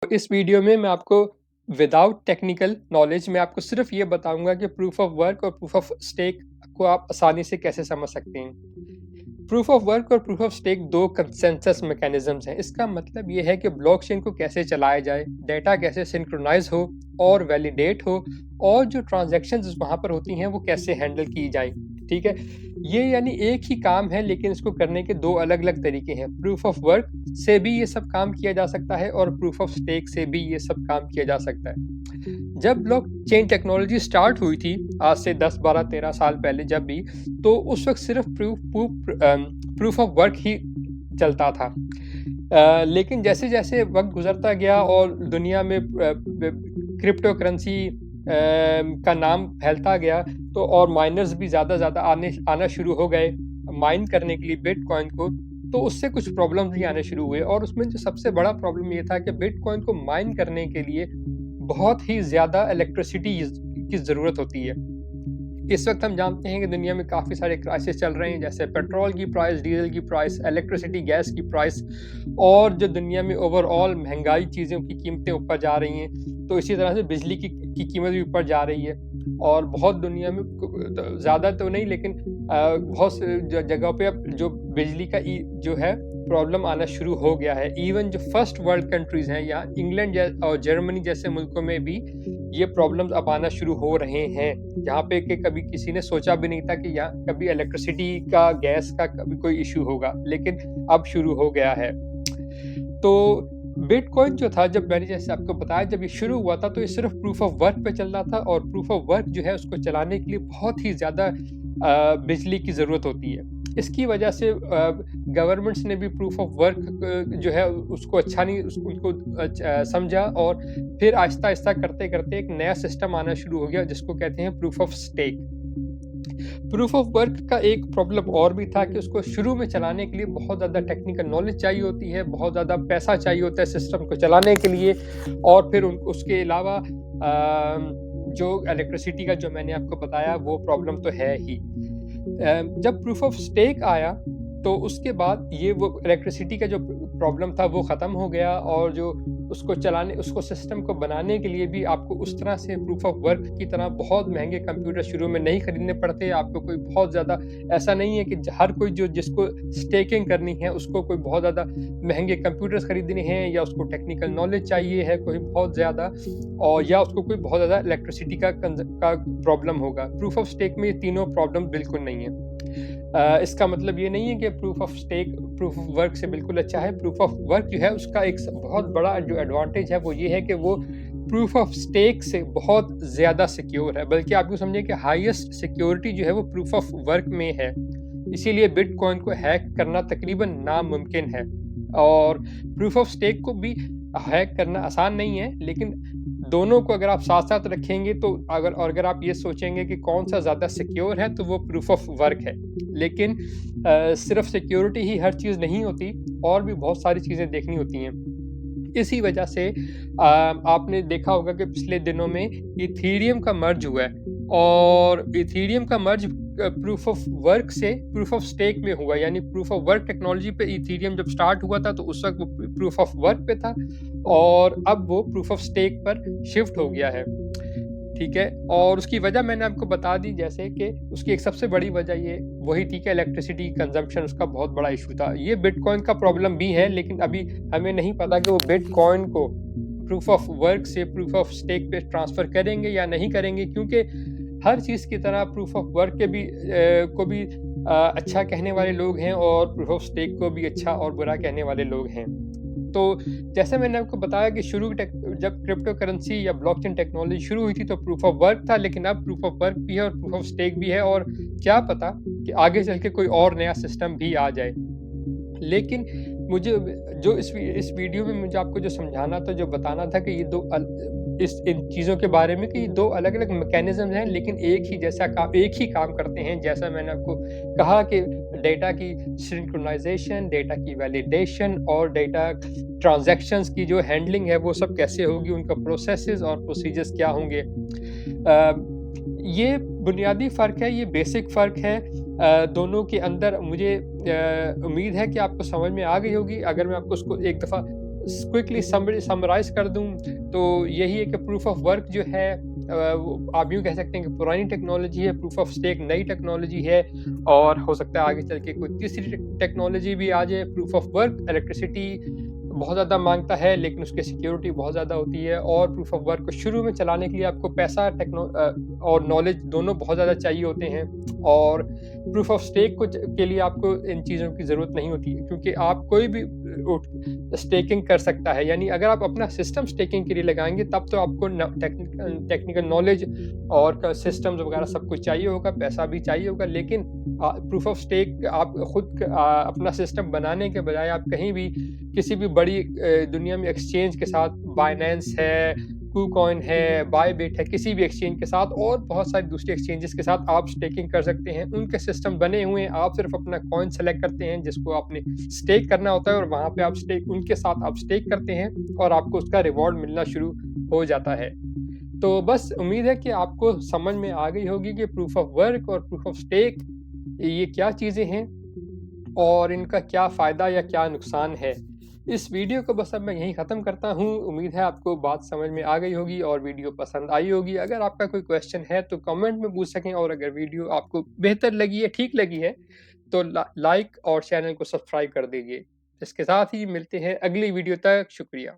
इस वीडियो में मैं आपको विदाउट टेक्निकल नॉलेज मैं आपको सिर्फ ये बताऊंगा कि प्रूफ ऑफ वर्क और प्रूफ ऑफ स्टेक को आप आसानी से कैसे समझ सकते हैं। प्रूफ ऑफ वर्क और प्रूफ ऑफ स्टेक दो कंसेंसस मैकेनिज्म्स हैं। इसका मतलब ये है कि ब्लॉकचेन को कैसे चलाया जाए, डेटा कैसे सिंक्रोनाइज हो और वैलिडेट हो, और जो ट्रांजैक्शंस वहां पर होती हैं वो कैसे हैंडल की जाए। ठीक है, ये यानी एक ही काम है लेकिन इसको करने के दो अलग अलग तरीके हैं। प्रूफ ऑफ वर्क से भी ये सब काम किया जा सकता है और प्रूफ ऑफ स्टेक से भी ये सब काम किया जा सकता है। जब ब्लॉकचेन टेक्नोलॉजी स्टार्ट हुई थी आज से 10 12 13 साल पहले जब भी, तो उस वक्त सिर्फ प्रूफ ऑफ वर्क ही चलता था। लेकिन जैसे जैसे वक्त गुजरता गया और दुनिया में क्रिप्टो करेंसी का नाम फैलता गया, तो और माइनर्स भी ज़्यादा आना शुरू हो गए माइन करने के लिए बिटकॉइन को। तो उससे कुछ प्रॉब्लम्स भी आने शुरू हुए और उसमें जो सबसे बड़ा प्रॉब्लम ये था कि बिटकॉइन को माइन करने के लिए बहुत ही ज़्यादा इलेक्ट्रिसिटी की ज़रूरत होती है। इस वक्त हम जानते हैं कि दुनिया में काफ़ी सारे क्राइसिस चल रहे हैं, जैसे पेट्रोल की प्राइस, डीजल की प्राइस, इलेक्ट्रिसिटी गैस की प्राइस, और जो दुनिया में ओवरऑल महंगाई, चीज़ों की कीमतें ऊपर जा रही हैं, तो इसी तरह से बिजली की कीमत भी ऊपर जा रही है। और बहुत दुनिया में ज़्यादा तो नहीं लेकिन बहुत जगहों पे अब जो बिजली का जो है प्रॉब्लम आना शुरू हो गया है। इवन जो फर्स्ट वर्ल्ड कंट्रीज़ हैं, यहाँ इंग्लैंड और जर्मनी जैसे मुल्कों में भी ये प्रॉब्लम्स अब आना शुरू हो रहे हैं, जहाँ पे कि कभी किसी ने सोचा भी नहीं था कि यहाँ कभी इलेक्ट्रिसिटी का, गैस का कभी कोई इश्यू होगा, लेकिन अब शुरू हो गया है। तो बिटकॉइन जो था, जब मैंने जैसे आपको बताया, जब ये शुरू हुआ था तो ये सिर्फ प्रूफ ऑफ वर्क पे चल रहा था, और प्रूफ ऑफ वर्क जो है उसको चलाने के लिए बहुत ही ज़्यादा बिजली की ज़रूरत होती है। इसकी वजह से गवर्नमेंट्स ने भी प्रूफ ऑफ वर्क जो है उसको अच्छा नहीं उनको समझा, और फिर आहिस्ता-आहिस्ता करते-करते एक नया सिस्टम आना शुरू हो गया जिसको कहते हैं proof of stake. Proof of work का एक प्रॉब्लम और भी था कि उसको शुरू में चलाने के लिए बहुत ज़्यादा टेक्निकल नॉलेज चाहिए होती है, बहुत ज़्यादा पैसा चाहिए होता है सिस्टम को चलाने के लिए, और फिर उसके अलावा जो इलेक्ट्रिसिटी का जो मैंने आपको बताया वो प्रॉब्लम तो है ही। जब प्रूफ ऑफ स्टेक आया तो उसके बाद ये वो इलेक्ट्रिसिटी का जो प्रॉब्लम था वो ख़त्म हो गया, और जो उसको सिस्टम को बनाने के लिए भी आपको उस तरह से प्रूफ ऑफ वर्क की तरह बहुत महंगे कंप्यूटर शुरू में नहीं खरीदने पड़ते। आपको कोई बहुत ज़्यादा ऐसा नहीं है कि हर कोई जो जिसको स्टेकिंग करनी है उसको कोई बहुत ज़्यादा महंगे कंप्यूटर्स खरीदने हैं, या उसको टेक्निकल नॉलेज चाहिए है कोई बहुत ज़्यादा, और या उसको कोई बहुत ज़्यादा इलेक्ट्रिसिटी का प्रॉब्लम होगा। प्रूफ ऑफ स्टेक में ये तीनों प्रॉब्लम बिल्कुल नहीं है। इसका मतलब ये नहीं है कि proof of stake proof of work से बिल्कुल अच्छा है। प्रूफ ऑफ वर्क जो है उसका एक बहुत बड़ा जो एडवांटेज है वो ये है कि वो प्रूफ ऑफ स्टेक से बहुत ज़्यादा सिक्योर है, बल्कि आप यूँ समझिए कि हाईएस्ट सिक्योरिटी जो है वो प्रूफ ऑफ वर्क में है। इसीलिए बिटकॉइन को हैक करना तकरीबन नामुमकिन है, और प्रूफ ऑफ स्टेक को भी हैक करना आसान नहीं है, लेकिन दोनों को अगर आप साथ-साथ रखेंगे तो अगर आप ये सोचेंगे कि कौन-सा ज़्यादा सिक्योर है, तो वो प्रूफ ऑफ वर्क है। लेकिन सिर्फ़ सिक्योरिटी ही हर चीज़ नहीं होती, और भी बहुत सारी चीज़ें देखनी होती हैं। इसी वजह से आपने देखा होगा कि पिछले दिनों में इथीरियम का मर्ज हुआ है, और इथीरियम का मर्ज प्रूफ ऑफ वर्क से प्रूफ ऑफ स्टेक में हुआ। यानी प्रूफ ऑफ वर्क टेक्नोलॉजी पे इथीरियम जब स्टार्ट हुआ था तो उस वक़्त वो प्रूफ ऑफ वर्क पे था, और अब वो प्रूफ ऑफ स्टेक पर शिफ्ट हो गया है। ठीक है? और उसकी वजह मैंने आपको बता दी, जैसे कि उसकी एक सबसे बड़ी वजह ये वही थी कि इलेक्ट्रिसिटी कंज़म्पशन उसका बहुत बड़ा इश्यू था। ये बिटकॉइन का प्रॉब्लम भी है, लेकिन अभी हमें नहीं पता कि वो बिटकॉइन को प्रूफ ऑफ वर्क से प्रूफ ऑफ स्टेक पे ट्रांसफ़र करेंगे या नहीं करेंगे, क्योंकि हर चीज़ की तरह प्रूफ ऑफ वर्क के भी को भी अच्छा कहने वाले लोग हैं, और प्रूफ ऑफ स्टेक को भी अच्छा और बुरा कहने वाले लोग हैं। तो जैसे मैंने आपको बताया कि जब क्रिप्टो करेंसी या ब्लॉकचेन टेक्नोलॉजी शुरू हुई थी तो प्रूफ ऑफ वर्क था, लेकिन अब प्रूफ ऑफ वर्क भी है और प्रूफ ऑफ स्टेक भी है, और क्या पता कि आगे चल के कोई और नया सिस्टम भी आ जाए। लेकिन मुझे जो इस वीडियो में मुझे आपको जो समझाना था, जो बताना था कि ये इन चीज़ों के बारे में कि ये 2 अलग-अलग मैकेनिज़्म्स हैं, लेकिन एक ही काम करते हैं। जैसा मैंने आपको कहा कि डेटा की सिंक्रोनाइज़ेशन, डेटा की वैलिडेशन और डेटा ट्रांज़ैक्शंस की जो हैंडलिंग है वो सब कैसे होगी, उनका प्रोसेसेस और प्रोसीजर्स क्या होंगे। ये बुनियादी फ़र्क है, ये बेसिक फ़र्क है दोनों के अंदर। मुझे उम्मीद है कि आपको समझ में आ गई होगी। अगर मैं आपको उसको एक दफ़ा क्विकली समराइज़ कर दूँ तो यही है कि प्रूफ ऑफ वर्क जो है वो आप यूँ कह सकते हैं कि पुरानी टेक्नोलॉजी है, प्रूफ ऑफ स्टेक नई टेक्नोलॉजी है और हो सकता है आगे चल के कोई तीसरी टेक्नोलॉजी भी आ जाए। प्रूफ ऑफ वर्क इलेक्ट्रिसिटी बहुत ज़्यादा माँगता है लेकिन उसकी सिक्योरिटी बहुत ज़्यादा होती है और प्रूफ ऑफ वर्क को शुरू में चलाने के लिए आपको पैसा और नॉलेज दोनों बहुत ज़्यादा चाहिए होते हैं और प्रूफ ऑफ स्टेक के लिए आपको इन चीज़ों की ज़रूरत नहीं होती है क्योंकि आप कोई भी स्टेकिंग कर सकता है। यानी अगर आप अपना सिस्टम स्टेकिंग के लिए लगाएँगे तब तो आपको टेक्निकल नॉलेज और सिस्टम्स वगैरह सब कुछ चाहिए होगा, पैसा भी चाहिए होगा लेकिन प्रूफ ऑफ स्टेक आप खुद अपना सिस्टम बनाने के बजाय आप कहीं भी किसी भी बड़ी दुनिया में एक्सचेंज के साथ बाइनेंस है, कुकॉइन है, बायबिट है, किसी भी एक्सचेंज के साथ और बहुत सारी दूसरी एक्सचेंजेस के साथ आप स्टेकिंग कर सकते हैं। उनके सिस्टम बने हुए हैं, आप सिर्फ़ अपना कॉइन सेलेक्ट करते हैं जिसको आपने स्टेक करना होता है और वहाँ पे आप स्टेक उनके साथ आप स्टेक करते हैं और आपको उसका रिवॉर्ड मिलना शुरू हो जाता है। तो बस उम्मीद है कि आपको समझ में आ गई होगी कि प्रूफ ऑफ वर्क और प्रूफ ऑफ स्टेक ये क्या चीज़ें हैं और इनका क्या फ़ायदा या क्या नुकसान है। इस वीडियो को बस अब मैं यहीं ख़त्म करता हूँ। उम्मीद है आपको बात समझ में आ गई होगी और वीडियो पसंद आई होगी। अगर आपका कोई क्वेश्चन है तो कमेंट में पूछ सकें और अगर वीडियो आपको बेहतर लगी है, ठीक लगी है तो लाइक और चैनल को सब्सक्राइब कर दीजिए। इसके साथ ही मिलते हैं अगली वीडियो तक। शुक्रिया।